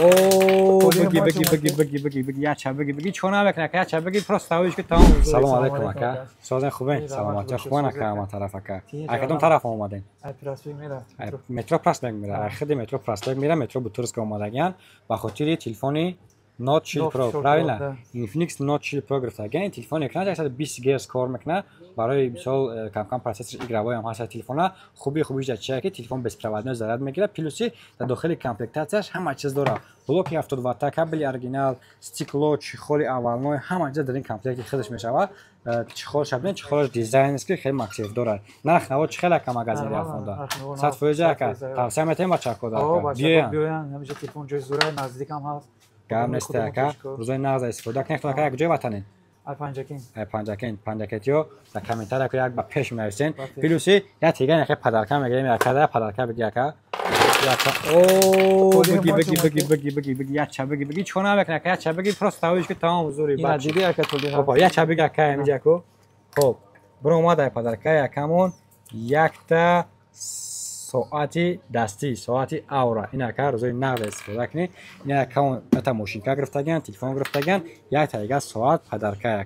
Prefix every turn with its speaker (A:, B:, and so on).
A: اوه بگی یا چه بگی چون نمیکنه که چه بگی پروست تاویش که تمام. سلام علیکم اکا. سازن خوبه؟ سلامت. خوبه اکا ما طرف اکا. اکدوم طرف اومدین؟
B: پراسپیک میره.
A: مترو پراسپیک میره. خدی مترو پراسپیک میره. مترو بطورس که اومدگیان با خاطر تلفنی نوت شیل پرو правильно اینفینیکس نوت شیل پرو گرفتگیان. این تلفن اکرانش 120 گیگا کار میکنه. برای مثال کم کم پروسسور ایگراوای هم هست تلفن. خوبیش چیه که تلفن bezprovодной заряд میگیره. پلوسی در داخل کامپلکتاتش همه چیز داره. بلوک 70 وات کابل اورجینال استیکلو چخول اولنوی همه چیز در این کامپلکت خودش میشود. چخول شبنه چخول دیزاین است که خیلی مکسیف داره. نرخ نواد چخیل کم مغازه رفته. صد فوجا که توصیه میتونم با چاکو داره.
B: بیاین همیشه تلفن جای زوره نزدیک هم هست.
A: کام نسته که روزای نازه استفاده کنید که کجای وطنین؟ پنجاکین در کامنتار که یک با پیش میرسین پلوسی یا تیگه نخی پدرکم میگیریم یا کده پدرکم بگی که اوه بگی یا چه بگی چون نمیکنه که یا چه بگی پروست تاویش که تمام زوری
B: این دیدی که تو
A: خب یا چه بگی که میگه کو خب برو ما در پدرکم یکمون یک تا ساعتی دستی ساعتی اورا اینا که روزای نقد استفاده کنی اینا که اون تا ماشین که گرفتگان تلفن گرفتگان یک تا یک ساعت پدرکم